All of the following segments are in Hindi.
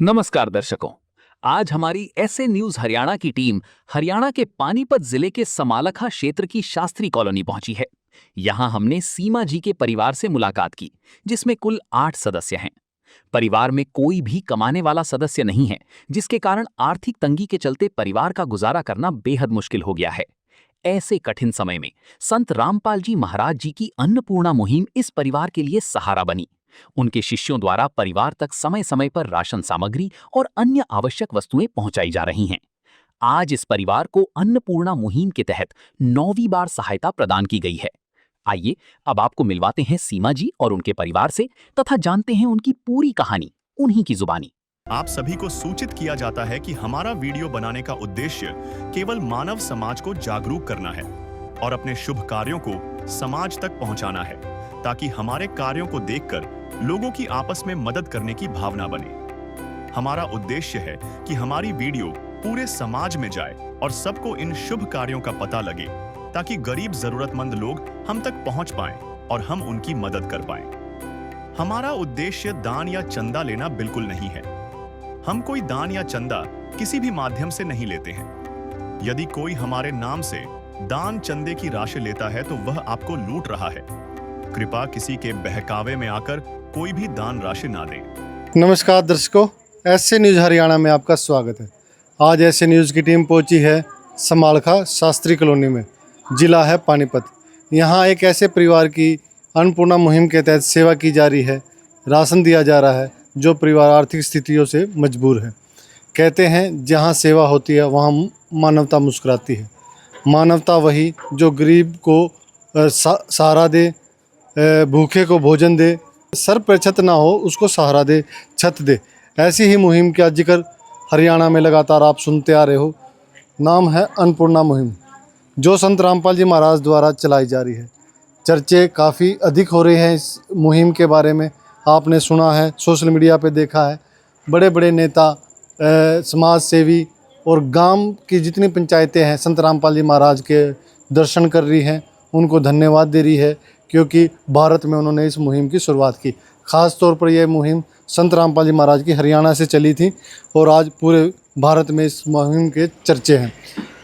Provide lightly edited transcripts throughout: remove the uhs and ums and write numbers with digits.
नमस्कार दर्शकों। आज हमारी ऐसे न्यूज हरियाणा की टीम हरियाणा के पानीपत जिले के समालखा क्षेत्र की शास्त्री कॉलोनी पहुंची है। यहां हमने सीमा जी के परिवार से मुलाकात की, जिसमें कुल 8 सदस्य हैं। परिवार में कोई भी कमाने वाला सदस्य नहीं है, जिसके कारण आर्थिक तंगी के चलते परिवार का गुजारा करना बेहद मुश्किल हो गया है। ऐसे कठिन समय में संत रामपाल जी महाराज जी की अन्नपूर्णा मुहिम इस परिवार के लिए सहारा बनी। उनके शिष्यों द्वारा परिवार तक समय समय पर राशन सामग्री और अन्य आवश्यक वस्तुएं पहुंचाई जा रही हैं। आज इस परिवार को अन्नपूर्णा मुहिम के तहत 9वीं बार सहायता प्रदान की गई है। आइए अब आपको मिलवाते हैं सीमा जी और उनके परिवार से तथा जानते हैं उनकी पूरी कहानी उन्हीं की जुबानी। आप सभी को सूचित किया जाता है कि हमारा वीडियो बनाने का उद्देश्य केवल मानव समाज को जागरूक करना है और अपने शुभ कार्यों को समाज तक पहुंचाना है, ताकि हमारे कार्यों को देखकर लोगों की आपस में मदद करने की भावना बने। हमारा उद्देश्य है कि हमारी वीडियो पूरे समाज में जाए और सबको इन शुभ कार्यों का पता लगे, ताकि गरीब जरूरतमंद लोग हम तक पहुंच पाएं और हम उनकी मदद कर पाएं। हमारा उद्देश्य दान या चंदा लेना बिल्कुल नहीं है। हम कोई दान या चंदा किसी भी माध्यम से नहीं लेते हैं। यदि कोई हमारे नाम से दान चंदे की राशि लेता है तो वह आपको लूट रहा है। कृपया किसी के बहकावे में आकर कोई भी दान राशि ना दें। नमस्कार दर्शकों, ऐसे न्यूज़ हरियाणा में आपका स्वागत है। आज ऐसे न्यूज़ की टीम पहुंची है समालखा शास्त्री कॉलोनी में, जिला है पानीपत। यहां एक ऐसे परिवार की अन्नपूर्णा मुहिम के तहत सेवा की जा रही है। राशन दिया जा रहा है जो परिवार आर्थिक स्थितियों से मजबूर है। कहते हैं जहां सेवा होती है वहां मानवता मुस्कुराती है। मानवता वही जो गरीब को सहारा दे, भूखे को भोजन दे, सर पर छत ना हो उसको सहारा दे, छत दे। ऐसी ही मुहिम का जिक्र हरियाणा में लगातार आप सुनते आ रहे हो। नाम है अन्नपूर्णा मुहिम, जो संत रामपाल जी महाराज द्वारा चलाई जा रही है। चर्चे काफ़ी अधिक हो रहे हैं इस मुहिम के बारे में। आपने सुना है, सोशल मीडिया पे देखा है, बड़े बड़े नेता, समाज सेवी और गांव की जितनी पंचायतें हैं संत रामपाल जी महाराज के दर्शन कर रही हैं, उनको धन्यवाद दे रही है, क्योंकि भारत में उन्होंने इस मुहिम की शुरुआत की। ख़ास तौर पर यह मुहिम संत रामपाल जी महाराज की हरियाणा से चली थी और आज पूरे भारत में इस मुहिम के चर्चे हैं।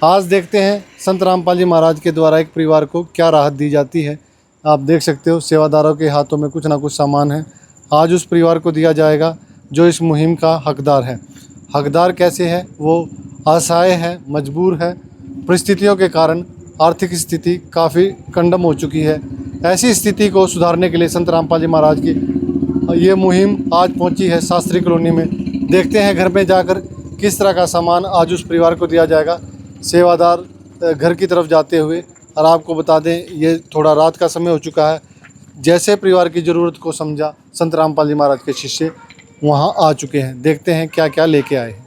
आज देखते हैं संत रामपाल जी महाराज के द्वारा एक परिवार को क्या राहत दी जाती है। आप देख सकते हो सेवादारों के हाथों में कुछ ना कुछ सामान है। आज उस परिवार को दिया जाएगा जो इस मुहिम का हकदार है। हकदार कैसे है? वो असहाय है, मजबूर है, परिस्थितियों के कारण आर्थिक स्थिति काफ़ी कंडम हो चुकी है। ऐसी स्थिति को सुधारने के लिए संत रामपाल जी महाराज की ये मुहिम आज पहुंची है शास्त्री कॉलोनी में। देखते हैं घर में जाकर किस तरह का सामान आज उस परिवार को दिया जाएगा। सेवादार घर की तरफ जाते हुए, और आपको बता दें ये थोड़ा रात का समय हो चुका है। जैसे परिवार की ज़रूरत को समझा संत रामपाल जी महाराज के शिष्य वहाँ आ चुके हैं। देखते हैं क्या क्या लेके आए हैं।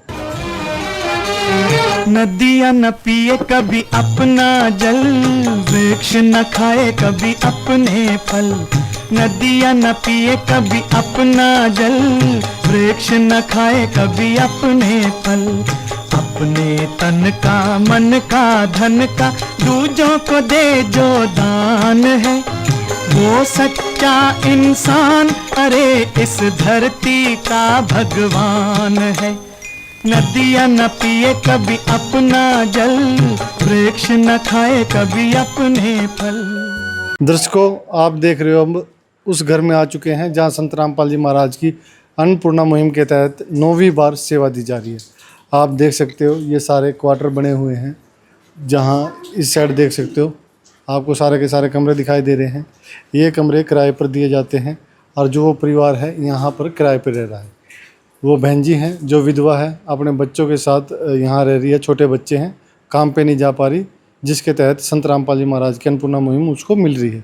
नदियाँ न पिए कभी अपना जल, वृक्ष न खाए कभी अपने फल। नदियाँ न पिए कभी अपना जल, वृक्ष न खाए कभी अपने फल। अपने तन का, मन का, धन का दूजों को दे जो दान है, वो सच्चा इंसान, अरे इस धरती का भगवान है। नदियाँ न पिए कभी अपना जल, वृक्ष न खाए कभी अपने फल। दर्शकों, आप देख रहे हो हम उस घर में आ चुके हैं जहां संत रामपाल जी महाराज की अन्नपूर्णा मुहिम के तहत 9वीं बार सेवा दी जा रही है। आप देख सकते हो ये सारे क्वार्टर बने हुए हैं। जहां इस साइड देख सकते हो आपको सारे के सारे कमरे दिखाई दे रहे हैं। ये कमरे किराए पर दिए जाते हैं और जो वो परिवार है यहाँ पर किराए पर रह रहा है। वो बहन जी हैं जो विधवा है, अपने बच्चों के साथ यहाँ रह रही है। छोटे बच्चे हैं, काम पे नहीं जा पा रही, जिसके तहत संत रामपाल जी महाराज की अन्नपूर्णा मुहिम उसको मिल रही है।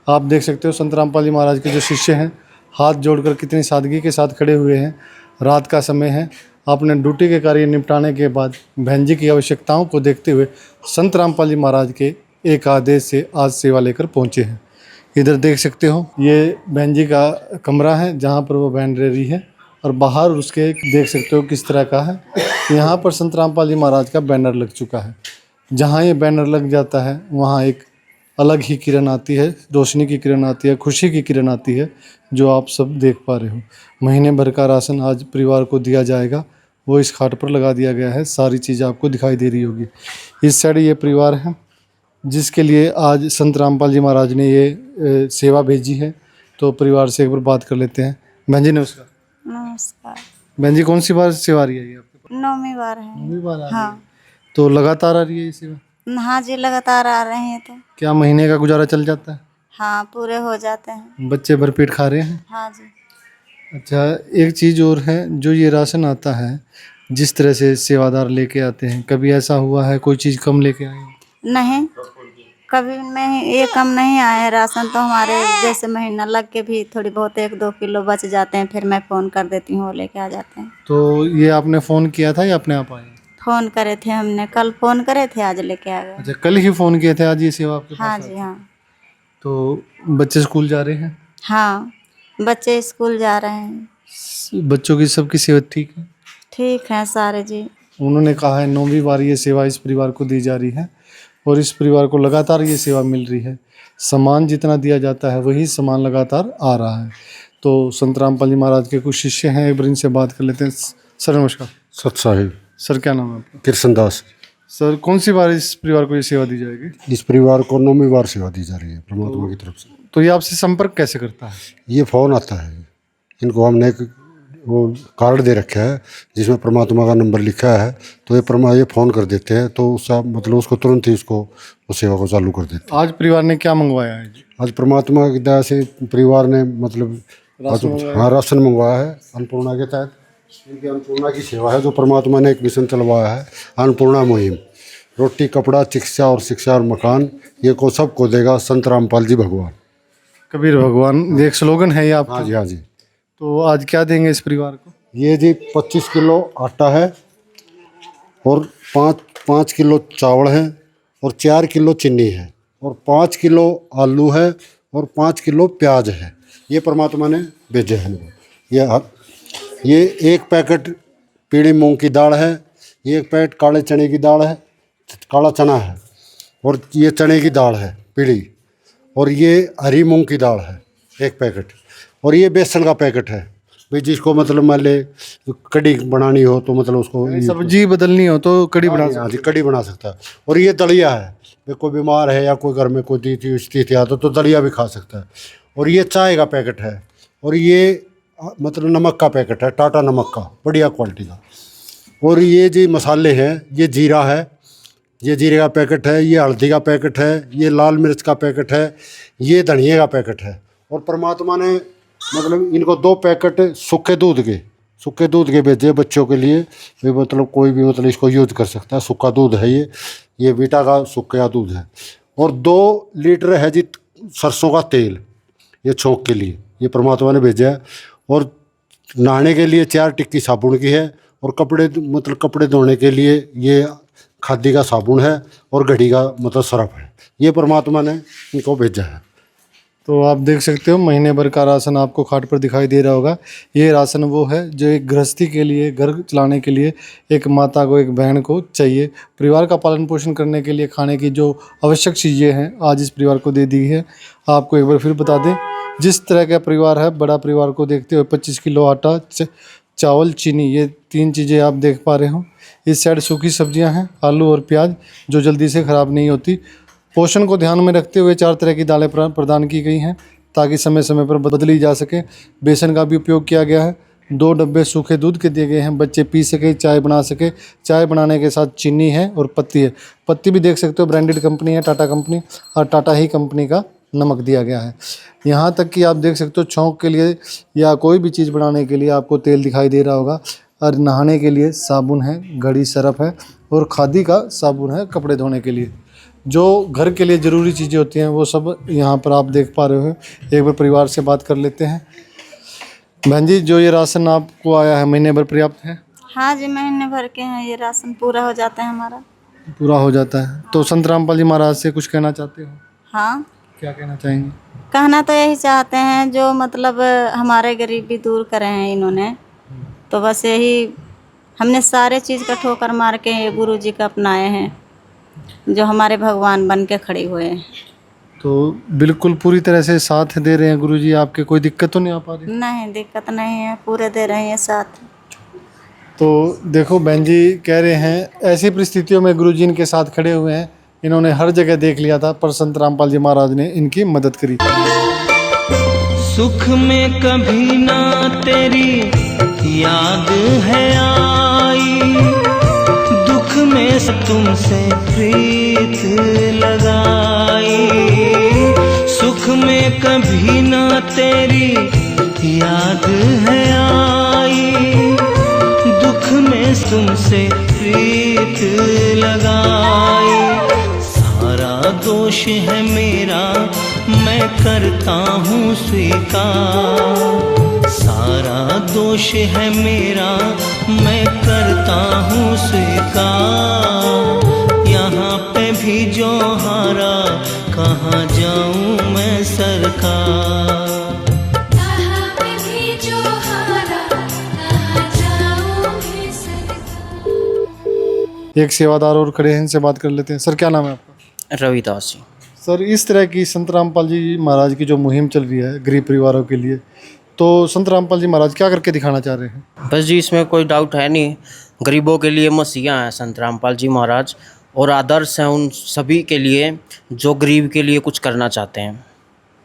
आप देख सकते हो संत रामपाल जी महाराज के जो शिष्य हैं हाथ जोड़कर कितनी सादगी के साथ खड़े हुए हैं। रात का समय है। अपने ड्यूटी के कार्य निपटाने के बाद बहन जी की आवश्यकताओं को देखते हुए संत रामपाल जी महाराज के एक आदेश से आज सेवा लेकर पहुँचे हैं। इधर देख सकते हो ये बहन जी का कमरा है जहाँ पर वो बहन रह रही है, और बाहर उसके देख सकते हो किस तरह का है। यहाँ पर संत रामपाल जी महाराज का बैनर लग चुका है। जहाँ ये बैनर लग जाता है वहाँ एक अलग ही किरण आती है, रोशनी की किरण आती है, खुशी की किरण आती है, जो आप सब देख पा रहे हो। महीने भर का राशन आज परिवार को दिया जाएगा, वो इस खाट पर लगा दिया गया है। सारी चीज़ आपको दिखाई दे रही होगी। इस साइड ये परिवार है जिसके लिए आज संत रामपाल जी महाराज ने ये सेवा भेजी है। तो परिवार से एक बार बात कर लेते हैं। बहन जी नमस्कार। नमस्कार। बहन जी कौन सी बार सेवा आ रही है ये आपके पास? 9वीं बार है। 9वीं बार आ रही है। हाँ। तो लगातार आ रही है ये सेवा? हाँ जी, लगातार आ रहे हैं तो। क्या महीने का गुजारा चल जाता है? हाँ, पूरे हो जाते हैं। बच्चे भरपेट खा रहे हैं? हाँ जी। अच्छा, एक चीज़ और है, जो ये राशन आता है, जिस तरह से सेवादार लेके आते हैं, कभी ऐसा हुआ है कोई चीज़ कम लेके आए हो? नहीं, कभी नहीं, ये कम नहीं आए राशन तो हमारे जैसे महीना लग के भी थोड़ी बहुत 1-2 किलो बच जाते हैं, फिर मैं फ़ोन कर देती हूँ, वो लेके आ जाते हैं। तो ये आपने फ़ोन किया था या अपने आप आए? फ़ोन करे थे हमने, कल फ़ोन करे थे, आज लेके आ गए। अच्छा, कल ही फ़ोन किए थे, आज ये सेवा आपके हाँ पास जी। आई? हाँ। तो बच्चे स्कूल जा रहे हैं? हाँ, बच्चे स्कूल जा रहे हैं। बच्चों की सबकी सेहत ठीक है? ठीक है सारे जी। उन्होंने कहा है 9वीं बार ये सेवा इस परिवार को दी जा रही है और इस परिवार को लगातार ये सेवा मिल रही है। सम्मान जितना दिया जाता है वही सम्मान लगातार आ रहा है। तो संत रामपाल जी महाराज के कुछ शिष्य हैं, एक बार इनसे बात कर लेते हैं। सर नमस्कार। सत साहिब सर क्या नाम है आपका? कृष्ण दास। सर कौन सी बार इस परिवार को ये सेवा दी जाएगी? इस परिवार को 9वीं बार सेवा दी जा रही है परमात्मा की तरफ से। तो ये आपसे संपर्क कैसे करता है? ये फ़ोन आता है, इनको हमने एक वो कार्ड दे रखा है जिसमें परमात्मा का नंबर लिखा है। तो ये फ़ोन कर देते हैं, तो उसका मतलब उसको तुरंत ही उसको उस सेवा को चालू कर देते आज परिवार ने क्या मंगवाया है? हैं। आज परमात्मा की दया से परिवार ने मतलब हाँ राशन मंगवाया है अन्नपूर्णा के तहत। इनकी अन्नपूर्णा की सेवा है जो परमात्मा ने एक मिशन चलवाया है, अन्नपूर्णा मुहिम। रोटी, कपड़ा, चिकित्सा और शिक्षा और मकान, ये को सबको देगा संत रामपाल जी भगवान। कबीर भगवान, ये एक स्लोगन है ये आपका? हाँ जी, हाँ जी। तो आज क्या देंगे इस परिवार को? ये जी 25 किलो आटा है और 5 किलो चावल है और 4 किलो चीनी है और 5 किलो आलू है और 5 किलो प्याज है। ये परमात्मा ने भेजे हैं इनको। ये एक पैकेट पीली मूंग की दाल है, ये एक पैकेट काले चने की दाल है, काला चना है, और ये चने की दाल है पीली, और ये हरी मूंग की दाल है एक पैकेट, और ये बेसन का पैकेट है भाई जिसको मतलब मान ले कड़ी बनानी हो तो मतलब उसको सब्जी बदलनी हो तो कड़ी बना हाँ जी कड़ी बना सकता है। और ये दलिया है भाई कोई बीमार है या कोई घर में कोई स्थिति आता तो दलिया भी खा सकता है। और ये चाय का पैकेट है और ये मतलब नमक का पैकेट है, टाटा नमक का बढ़िया क्वालिटी का। और ये जी मसाले हैं, ये जीरा है, ये जीरे का पैकेट है, ये हल्दी का पैकेट है, ये लाल मिर्च का पैकेट है, ये धनिया का पैकेट है। और परमात्मा ने मतलब इनको 2 पैकेट सूखे दूध के भेजे बच्चों के लिए। वे मतलब कोई भी मतलब इसको यूज कर सकता है, सूखा दूध है ये वीटा का सूखा दूध है। और 2 लीटर है जी सरसों का तेल, ये छोंक के लिए ये परमात्मा ने भेजा है। और नहाने के लिए 4 टिक्की साबुन की है और कपड़े धोने के लिए ये खादी का साबुन है और घड़ी का मतलब सरफ है। ये परमात्मा ने इनको भेजा है। तो आप देख सकते हो महीने भर का राशन आपको खाट पर दिखाई दे रहा होगा। ये राशन वो है जो एक गृहस्थी के लिए, घर चलाने के लिए एक माता को, एक बहन को चाहिए। परिवार का पालन पोषण करने के लिए खाने की जो आवश्यक चीज़ें हैं आज इस परिवार को दे दी है। आपको एक बार फिर बता दें, जिस तरह का परिवार है, बड़ा परिवार को देखते हुए 25 किलो आटा, चावल, चीनी, ये 3 चीज़ें आप देख पा रहे हो। इस साइड सूखी सब्जियां हैं, आलू और प्याज, जो जल्दी से ख़राब नहीं होती। पोषण को ध्यान में रखते हुए 4 तरह की दालें प्रदान की गई हैं ताकि समय समय पर बदली जा सके। बेसन का भी उपयोग किया गया है। 2 डब्बे सूखे दूध के दिए गए हैं, बच्चे पी सके, चाय बना सके। चाय बनाने के साथ चीनी है और पत्ती है। पत्ती भी देख सकते हो, ब्रांडेड कंपनी है, टाटा कंपनी, और टाटा ही कंपनी का नमक दिया गया है। यहाँ तक कि आप देख सकते हो छौंक के लिए या कोई भी चीज़ बनाने के लिए आपको तेल दिखाई दे रहा होगा। और नहाने के लिए साबुन है, घड़ी, सरफ है और खादी का साबुन है कपड़े धोने के लिए। जो घर के लिए ज़रूरी चीज़ें होती हैं वो सब यहाँ पर आप देख पा रहे हो। एक बार परिवार से बात कर लेते हैं। बहन जी, जो ये राशन आपको आया है महीने भर पर्याप्त है? हाँ जी, महीने भर के हैं, ये राशन पूरा हो जाता है हमारा। पूरा हो जाता है। तो संत रामपाल जी महाराज से कुछ कहना चाहते हो? हाँ, क्या कहना चाहेंगे? कहना तो यही चाहते हैं जो मतलब हमारे गरीबी दूर करे हैं इन्होंने, तो बस यही हमने सारे चीज़ का ठोकर मार के गुरु जी का अपनाए हैं, जो हमारे भगवान बन के खड़े हुए हैं। तो बिल्कुल पूरी तरह से साथ दे रहे हैं गुरुजी आपके, कोई दिक्कत तो नहीं आ पा रही? नहीं, दिक्कत नहीं है, पूरे दे रहे हैं साथ। तो देखो बहन जी कह रहे हैं ऐसी परिस्थितियों में गुरुजी इनके साथ खड़े हुए हैं, इन्होंने हर जगह देख लिया था पर संत रामपाल जी महाराज ने इनकी मदद करी। सुख में कभी ना तेरी याद है आई, दुख में तुमसे प्रीत लगाई। सुख में कभी ना तेरी याद है आई, दुख में तुमसे प्रीत लगाई। सारा दोष है मेरा मैं करता हूँ स्वीकार, सारा दोष है मेरा मैं करता हूँ स्वीकार। यहाँ पे भी जो हारा कहाँ जाऊँ मैं सरकार। एक सेवादार और खड़े हैं, इनसे बात कर लेते हैं। सर क्या नाम है आपका? रविदास जी। सर इस तरह की संत रामपाल जी महाराज की जो मुहिम चल रही है गरीब परिवारों के लिए, तो संत रामपाल जी महाराज क्या करके दिखाना चाह रहे हैं? बस जी इसमें कोई डाउट है नहीं, गरीबों के लिए मसीहा हैं संत रामपाल जी महाराज, और आदर्श हैं उन सभी के लिए जो गरीब के लिए कुछ करना चाहते हैं।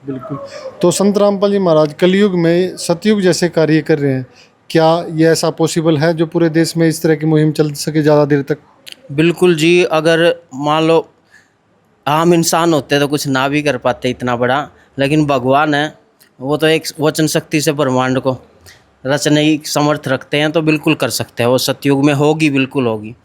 बिल्कुल। तो संत रामपाल जी महाराज कलयुग में सतयुग जैसे कार्य कर रहे हैं, क्या ये ऐसा पॉसिबल है जो पूरे देश में इस तरह की मुहिम चल सके ज़्यादा देर तक? बिल्कुल जी, अगर मान लो आम इंसान होते तो कुछ ना भी कर पाते इतना बड़ा, लेकिन भगवान है वो तो एक वचन शक्ति से ब्रह्मांड को रचने की समर्थ रखते हैं, तो बिल्कुल कर सकते हैं। वो सतयुग में होगी, बिल्कुल होगी।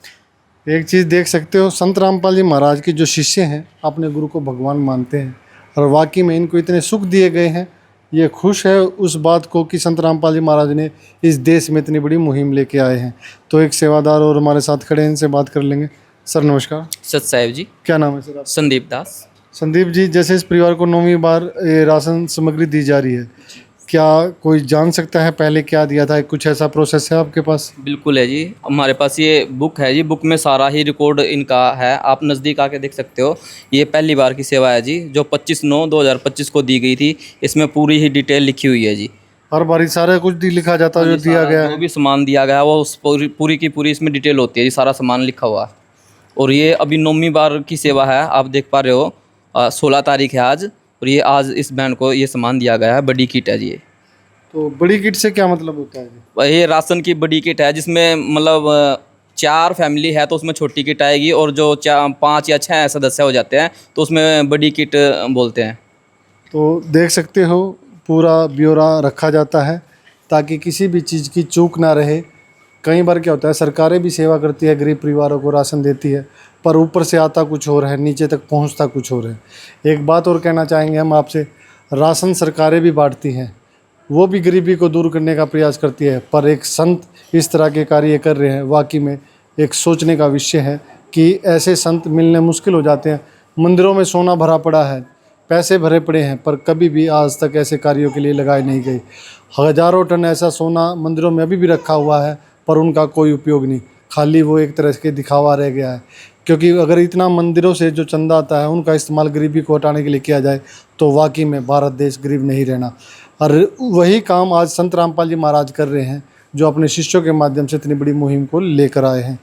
एक चीज़ देख सकते हो, संत रामपाल जी महाराज के जो शिष्य हैं अपने गुरु को भगवान मानते हैं, और वाकई में इनको इतने सुख दिए गए हैं। ये खुश है उस बात को कि संत रामपाल जी महाराज ने इस देश में इतनी बड़ी मुहिम लेके आए हैं। तो एक सेवादार और हमारे साथ खड़े हैं, इनसे बात कर लेंगे। सर नमस्कार। सत साहेब जी। क्या नाम है सर आप? संदीप दास। संदीप जी, जैसे इस परिवार को 9वीं बार ये राशन सामग्री दी जा रही है, क्या कोई जान सकता है पहले क्या दिया था? कुछ ऐसा प्रोसेस है आपके पास? बिल्कुल है जी, हमारे पास ये बुक है जी, बुक में सारा ही रिकॉर्ड इनका है, आप नज़दीक आके देख सकते हो। ये पहली बार की सेवा है जी, जो 25/9/2025 को दी गई थी, इसमें पूरी ही डिटेल लिखी हुई है जी। हर बारी सारा कुछ लिखा जाता है जो दिया गया जो है? भी सामान दिया गया है वो उस पूरी की पूरी इसमें डिटेल होती है जी, सारा सामान लिखा हुआ है। और ये अभी 9वीं बार की सेवा है, आप देख पा रहे हो। 16 तारीख है आज, और ये आज इस बैंड को ये सामान दिया गया है। बड़ी किट है जी ये। तो बड़ी किट से क्या मतलब होता है जी? ये राशन की बड़ी किट है, जिसमें मतलब 4 फैमिली है तो उसमें छोटी किट आएगी, और जो 5 या 6 सदस्य हो जाते हैं तो उसमें बड़ी किट बोलते हैं। तो देख सकते हो पूरा ब्यौरा रखा जाता है ताकि किसी भी चीज़ की चूक ना रहे। कई बार क्या होता है, सरकारें भी सेवा करती है, गरीब परिवारों को राशन देती है, पर ऊपर से आता कुछ और है, नीचे तक पहुंचता कुछ और है। एक बात और कहना चाहेंगे हम आपसे, राशन सरकारें भी बांटती हैं, वो भी गरीबी को दूर करने का प्रयास करती है, पर एक संत इस तरह के कार्य कर रहे हैं, वाकई में एक सोचने का विषय है कि ऐसे संत मिलने मुश्किल हो जाते हैं। मंदिरों में सोना भरा पड़ा है, पैसे भरे पड़े हैं, पर कभी भी आज तक ऐसे कार्यों के लिए लगाए नहीं गए। हज़ारों टन ऐसा सोना मंदिरों में अभी भी रखा हुआ है, पर उनका कोई उपयोग नहीं, खाली वो एक तरह से दिखावा रह गया है। क्योंकि अगर इतना मंदिरों से जो चंदा आता है उनका इस्तेमाल गरीबी को हटाने के लिए किया जाए तो वाकई में भारत देश गरीब नहीं रहना। और वही काम आज संत रामपाल जी महाराज कर रहे हैं, जो अपने शिष्यों के माध्यम से इतनी बड़ी मुहिम को लेकर आए हैं।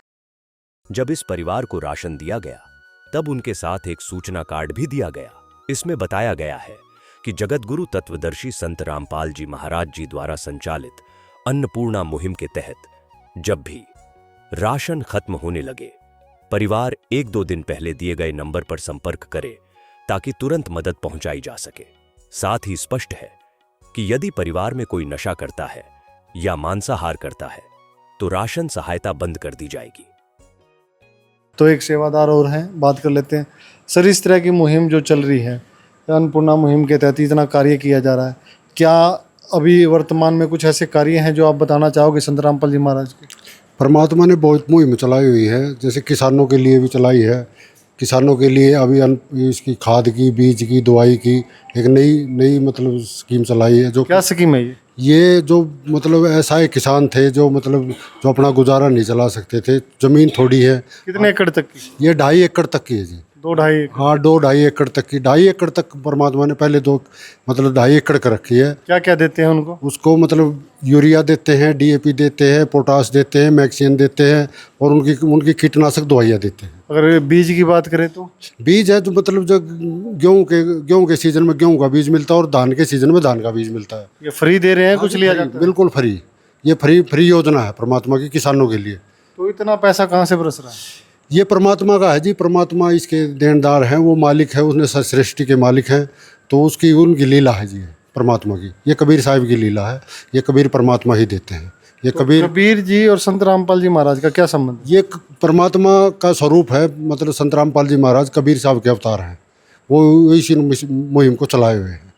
जब इस परिवार को राशन दिया गया तब उनके साथ एक सूचना कार्ड भी दिया गया। इसमें बताया गया है कि जगतगुरु तत्वदर्शी संत रामपाल जी महाराज जी द्वारा संचालित अन्नपूर्णा मुहिम के तहत जब भी राशन खत्म होने लगे, परिवार 1-2 दिन पहले दिए गए नंबर पर संपर्क करे ताकि तुरंत मदद पहुंचाई जा सके। साथ ही स्पष्ट है कि यदि परिवार में कोई नशा करता है या मांसाहार करता है तो राशन सहायता बंद कर दी जाएगी। तो एक सेवादार और हैं, बात कर लेते हैं। सर इस तरह की मुहिम जो चल रही है, अन्नपूर्णा मुहिम के तहत इतना कार्य किया जा रहा है, क्या अभी वर्तमान में कुछ ऐसे कार्य हैं जो आप बताना चाहोगे संत रामपाल जी महाराज के? परमात्मा ने बहुत मुहिम चलाई हुई है, जैसे किसानों के लिए भी चलाई है। किसानों के लिए अभी इसकी खाद की, बीज की, दवाई की एक नई मतलब स्कीम चलाई है। जो क्या स्कीम है ये जो मतलब ऐसा किसान थे जो मतलब जो अपना गुजारा नहीं चला सकते थे, ज़मीन थोड़ी है। कितने एकड़ तक की? ये 2.5 एकड़ तक की है जी। 2-2.5 हाँ 2-2.5 एकड़ तक की, 2.5 एकड़ तक परमात्मा ने पहले दो मतलब 2.5 एकड़ कर रखी है। क्या क्या देते हैं उनको? उसको मतलब यूरिया देते हैं, DAP देते हैं, पोटास देते हैं, मैक्सिन देते हैं और उनकी कीटनाशक दवाइयाँ देते हैं। अगर बीज की बात करें तो बीज है तो मतलब जो गेहूं के सीजन में गेहूं का बीज मिलता है और धान के सीजन में धान का बीज मिलता है। ये फ्री दे रहे हैं, कुछ लिया जाता है? बिल्कुल फ्री, ये फ्री योजना है परमात्मा की किसानों के लिए। तो इतना पैसा कहाँ से बरस रहा है? ये परमात्मा का है जी, परमात्मा इसके देनदार हैं, वो मालिक है, उसने सृष्टि के मालिक हैं, तो उनकी लीला है जी परमात्मा की। ये कबीर साहिब की लीला है, ये कबीर परमात्मा ही देते हैं। ये तो कबीर जी और संत रामपाल जी महाराज का क्या संबंध? ये परमात्मा का स्वरूप है, मतलब संत रामपाल जी महाराज कबीर साहब के अवतार हैं, वो इसी मुहिम को चलाए हुए हैं,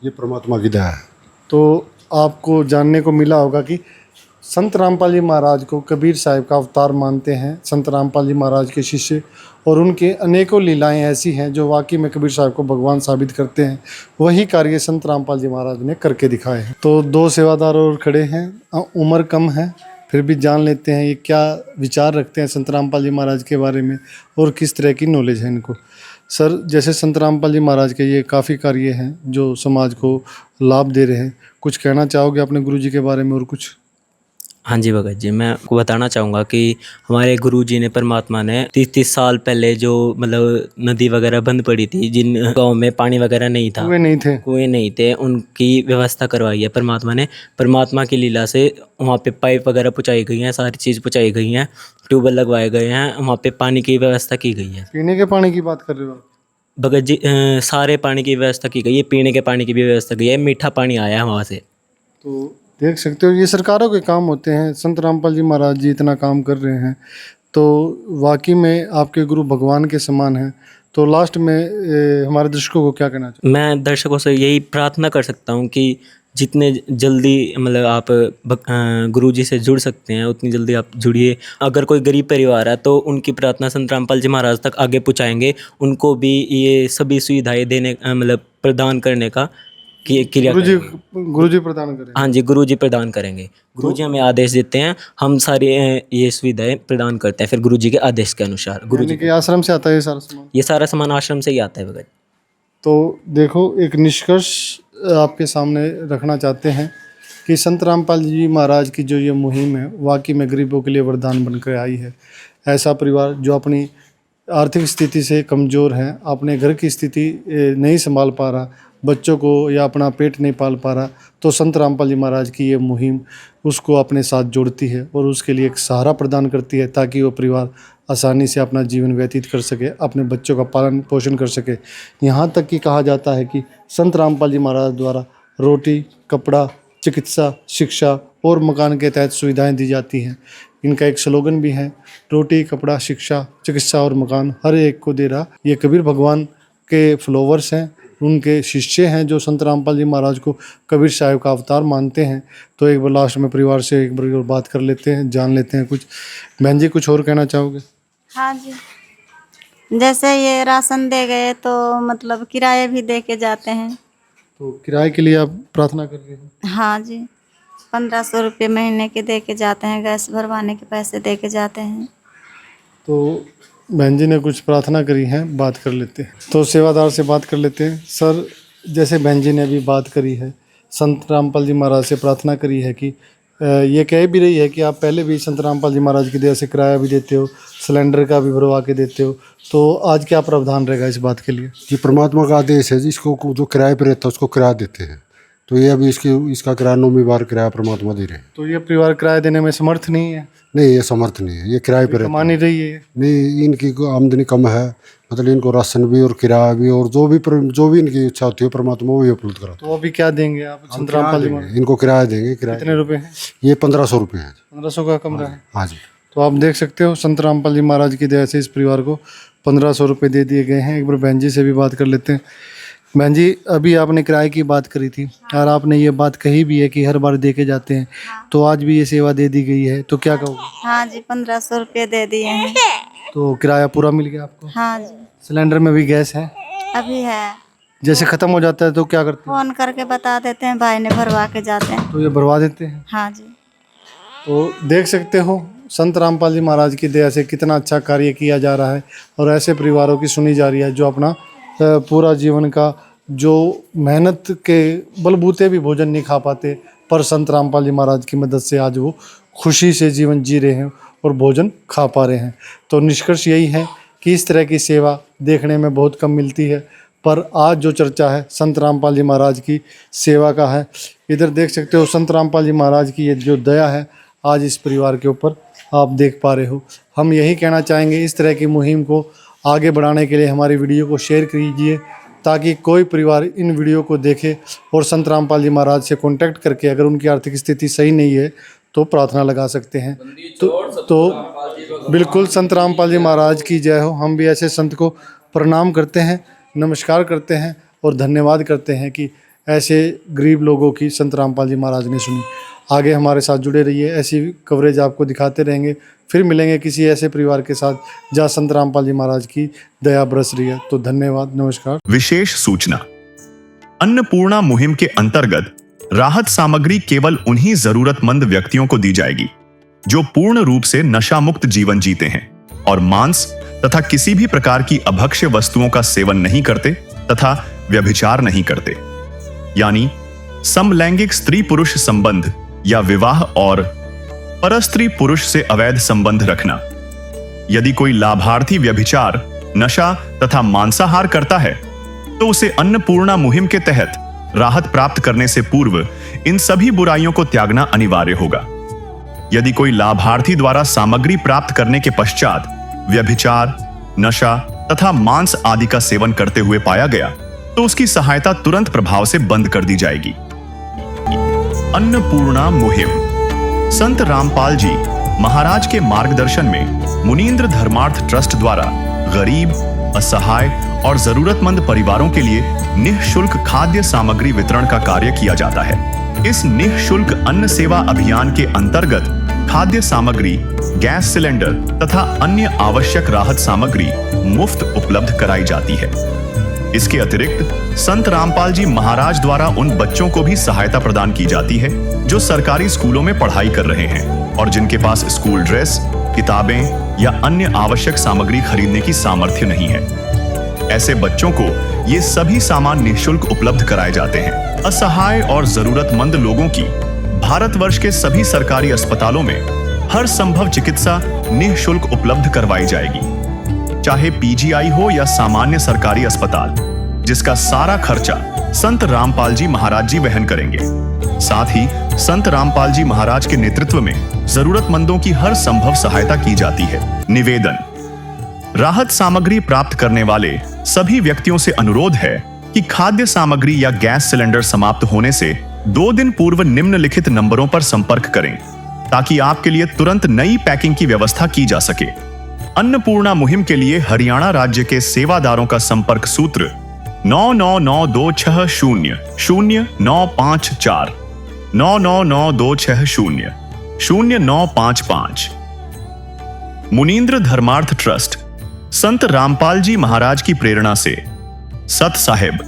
ये परमात्मा की दया है। तो आपको जानने को मिला होगा कि संत रामपाल जी महाराज को कबीर साहिब का अवतार मानते हैं संत रामपाल जी महाराज के शिष्य, और उनके अनेकों लीलाएं ऐसी हैं जो वाकई में कबीर साहिब को भगवान साबित करते हैं। वही कार्य संत रामपाल जी महाराज ने करके दिखाए हैं। तो 2 सेवादार और खड़े हैं, उम्र कम है, फिर भी जान लेते हैं ये क्या विचार रखते हैं संत रामपाल जी महाराज के बारे में और किस तरह की नॉलेज है इनको। सर, जैसे संत रामपाल जी महाराज के ये काफ़ी कार्य हैं जो समाज को लाभ दे रहे हैं, कुछ कहना चाहोगे अपने गुरु जी के बारे में और कुछ? हाँ जी भगत जी, मैं आपको बताना चाहूँगा कि हमारे गुरु जी ने, परमात्मा ने 30 साल पहले जो मतलब नदी वगैरह बंद पड़ी थी, जिन गांव में पानी वगैरह नहीं था, कुएं नहीं थे, उनकी व्यवस्था करवाई है परमात्मा ने। परमात्मा की लीला से वहाँ पे पाइप वगैरह पहुँचाई गई हैं, सारी चीज़ पहुँचाई गई हैं, ट्यूबवेल लगवाए गए हैं, वहाँ पे पानी की व्यवस्था की गई है। पीने के पानी की बात कर रहे हो आप? भगत जी, सारे पानी की व्यवस्था की गई है, पीने के पानी की भी व्यवस्था की है, मीठा पानी आया है वहाँ से। तो देख सकते हो ये सरकारों के काम होते हैं। संत रामपाल जी महाराज जी इतना काम कर रहे हैं तो वाकई में आपके गुरु भगवान के समान हैं। तो लास्ट में हमारे दर्शकों को क्या कहना चाहिए? मैं दर्शकों से यही प्रार्थना कर सकता हूँ कि जितने जल्दी मतलब आप गुरुजी से जुड़ सकते हैं उतनी जल्दी आप जुड़िए। अगर कोई गरीब परिवार है तो उनकी प्रार्थना संत रामपाल जी महाराज तक आगे पहुँचाएंगे, उनको भी ये सभी सुविधाएं देने मतलब प्रदान करने का क्रिया गुरुजी प्रदान करेंगे। हाँ जी, गुरुजी प्रदान करेंगे। गुरुजी हमें आदेश देते हैं, हम सारी ये सुविधाएं प्रदान करते हैं फिर गुरुजी के आदेश के अनुसार। गुरुजी के आश्रम से आता है ये सारा सामान? ये सारा सामान आश्रम से ही आता है भगत। तो देखो, एक निष्कर्ष आपके सामने रखना चाहते हैं कि संत रामपाल जी महाराज की जो ये मुहिम है वाकई में गरीबों के लिए वरदान बनकर आई है। ऐसा परिवार जो अपनी आर्थिक स्थिति से कमज़ोर है, अपने घर की स्थिति नहीं संभाल पा रहा, बच्चों को या अपना पेट नहीं पाल पा रहा, तो संत रामपाल जी महाराज की ये मुहिम उसको अपने साथ जोड़ती है और उसके लिए एक सहारा प्रदान करती है ताकि वो परिवार आसानी से अपना जीवन व्यतीत कर सके, अपने बच्चों का पालन पोषण कर सके। यहाँ तक कि कहा जाता है कि संत रामपाल जी महाराज द्वारा रोटी, कपड़ा, चिकित्सा, शिक्षा और मकान के तहत सुविधाएं दी जाती हैं। इनका एक स्लोगन भी है, रोटी, कपड़ा, शिक्षा, चिकित्सा और मकान हर एक को दे रहा। ये कबीर भगवान के फॉलोवर्स हैं, उनके शिष्य हैं जो संत रामपाल जी महाराज को कबीर साहिब का अवतार मानते हैं। तो एक बार लास्ट में परिवार से एक बार बात कर लेते हैं, जान लेते हैं कुछ। बहन जी, कुछ और कहना चाहोगे? हाँ जी, जैसे ये राशन दे गए तो मतलब किराए भी दे के जाते हैं। तो किराए के लिए आप प्रार्थना कर रहे हैं? हाँ जी, 1500 रुपये महीने के दे के जाते हैं, गैस भरवाने के पैसे दे के जाते हैं। तो बहन जी ने कुछ प्रार्थना करी है, बात कर लेते हैं। तो सेवादार से बात कर लेते हैं। सर, जैसे बहन जी ने अभी बात करी है, संत रामपाल जी महाराज से प्रार्थना करी है कि ये कह भी रही है कि आप पहले भी संत रामपाल जी महाराज की दया से किराया भी देते हो, सिलेंडर का भी भरवा के देते हो, तो आज क्या प्रावधान रहेगा इस बात के लिए? जी, परमात्मा का आदेश है जिसको जो किराए पर रहता है उसको किराया देते हैं, तो ये अभी इसका किराया 9वीं बार किराया परमात्मा दे रहे हैं। तो ये परिवार किराया देने में समर्थ नहीं है? नहीं, ये समर्थ नहीं है, ये किराए पर कमा नहीं रही है। नहीं, इनकी आमदनी कम है, मतलब इनको राशन भी और किराया भी और जो भी इनकी इच्छा होती है परमात्मा वही उपलब्ध कराता है। तो अभी क्या देंगे आप संत रामपाल जी महाराज? इनको किराया देंगे। किराया कितने रुपए है? ये 1500 रुपये है। 1500 का कमरा है? हाँ जी। तो आप देख सकते हो संत रामपाल जी महाराज की दया से इस परिवार को 1500 रुपये दे दिए गए हैं। एक बार बहन जी से भी बात कर लेते हैं। बहन जी, अभी आपने किराए की बात करी थी और आपने ये बात कही भी है कि हर बार दे के जाते हैं, तो आज भी ये सेवा दे दी गई है, तो क्या कहोगे? हाँ जी, 1500 रुपये दे दिए हैं। तो किराया पूरा मिल गया आपको? हाँ जी। सिलेंडर में भी गैस है? अभी है। जैसे ख़त्म हो जाता है तो क्या करते हैं? फोन करके बता देते हैं, भाई ने भरवा के जाते हैं। तो ये भरवा देते हैं? हाँ जी। तो देख सकते हो संत रामपाल जी महाराज की दया से कितना अच्छा कार्य किया जा रहा है और ऐसे परिवारों की सुनी जा रही है जो अपना पूरा जीवन का जो मेहनत के बलबूते भी भोजन नहीं खा पाते, पर संत रामपाल जी महाराज की मदद से आज वो खुशी से जीवन जी रहे हैं और भोजन खा पा रहे हैं। तो निष्कर्ष यही है कि इस तरह की सेवा देखने में बहुत कम मिलती है, पर आज जो चर्चा है संत रामपाल जी महाराज की सेवा का है। इधर देख सकते हो संत रामपाल जी महाराज की ये जो दया है आज इस परिवार के ऊपर आप देख पा रहे हो। हम यही कहना चाहेंगे, इस तरह की मुहिम को आगे बढ़ाने के लिए हमारी वीडियो को शेयर कीजिए ताकि कोई परिवार इन वीडियो को देखे और संत रामपाल जी महाराज से कांटेक्ट करके अगर उनकी आर्थिक स्थिति सही नहीं है तो प्रार्थना लगा सकते हैं। तो बिल्कुल संत रामपाल जी महाराज की जय हो। हम भी ऐसे संत को प्रणाम करते हैं, नमस्कार करते हैं और धन्यवाद करते हैं कि ऐसे गरीब लोगों की संत रामपाल जी महाराज ने सुनी। आगे हमारे साथ जुड़े रहिए, ऐसी कवरेज आपको दिखाते रहेंगे। फिर मिलेंगे किसी ऐसे परिवार के साथ जहाँ संत रामपाल जी महाराज की दया बरस रही है। तो धन्यवाद, नमस्कार। विशेष सूचना, अन्नपूर्णा मुहिम के अंतर्गत राहत सामग्री केवल उन्हीं जरूरतमंद व्यक्तियों को दी जाएगी जो पूर्ण रूप से नशा मुक्त जीवन जीते हैं और मांस तथा किसी भी प्रकार की अभक्ष्य वस्तुओं का सेवन नहीं करते तथा व्यभिचार नहीं करते, यानी समलैंगिक स्त्री पुरुष संबंध या विवाह और परस्त्री पुरुष से अवैध संबंध रखना। यदि कोई लाभार्थी व्यभिचार, नशा तथा मांसाहार करता है तो उसे अन्नपूर्णा मुहिम के तहत राहत प्राप्त करने से पूर्व इन सभी बुराइयों को त्यागना अनिवार्य होगा। यदि कोई लाभार्थी द्वारा सामग्री प्राप्त करने के पश्चात व्यभिचार, नशा तथा मांस आदि का सेवन करते हुए पाया गया तो उसकी सहायता तुरंत प्रभाव से बंद कर दी जाएगी। अन्नपूर्णा मुहिम संत रामपाल जी महाराज के मार्गदर्शन में मुनींद्र धर्मार्थ ट्रस्ट द्वारा गरीब, असहाय और जरूरतमंद परिवारों के लिए निःशुल्क खाद्य सामग्री वितरण का कार्य किया जाता है। इस निःशुल्क अन्न सेवा अभियान के अंतर्गत खाद्य सामग्री, गैस सिलेंडर तथा अन्य आवश्यक राहत सामग्री मुफ्त उपलब्ध कराई जाती है। इसके अतिरिक्त संत रामपाल जी महाराज द्वारा उन बच्चों को भी सहायता प्रदान की जाती है जो सरकारी स्कूलों में पढ़ाई कर रहे हैं और जिनके पास स्कूल ड्रेस, किताबें या अन्य आवश्यक सामग्री खरीदने की सामर्थ्य नहीं है। ऐसे बच्चों को ये सभी सामान निःशुल्क उपलब्ध कराए जाते हैं। असहाय और जरूरतमंद लोगों की भारतवर्ष के सभी सरकारी अस्पतालों में हर संभव चिकित्सा निःशुल्क उपलब्ध करवाई जाएगी, चाहे पीजीआई हो या सामान्य सरकारी अस्पताल, जिसका सारा खर्चा संत रामपाल जी महाराज जी वहन करेंगे। साथ ही संत रामपाल जी महाराज के नेतृत्व में जरूरतमंदों की हर संभव सहायता की जाती है। निवेदन, राहत सामग्री प्राप्त करने वाले सभी व्यक्तियों से अनुरोध है कि खाद्य सामग्री या गैस सिलेंडर समाप्त होने से 2 दिन पूर्व निम्नलिखित नंबरों पर संपर्क करें ताकि आपके लिए तुरंत नई पैकिंग की व्यवस्था की जा सके। अन्नपूर्णा मुहिम के लिए हरियाणा राज्य के सेवादारों का संपर्क सूत्र 9992600954 9992600955। मुनींद्र धर्मार्थ ट्रस्ट संत रामपाल जी महाराज की प्रेरणा से सत साहिब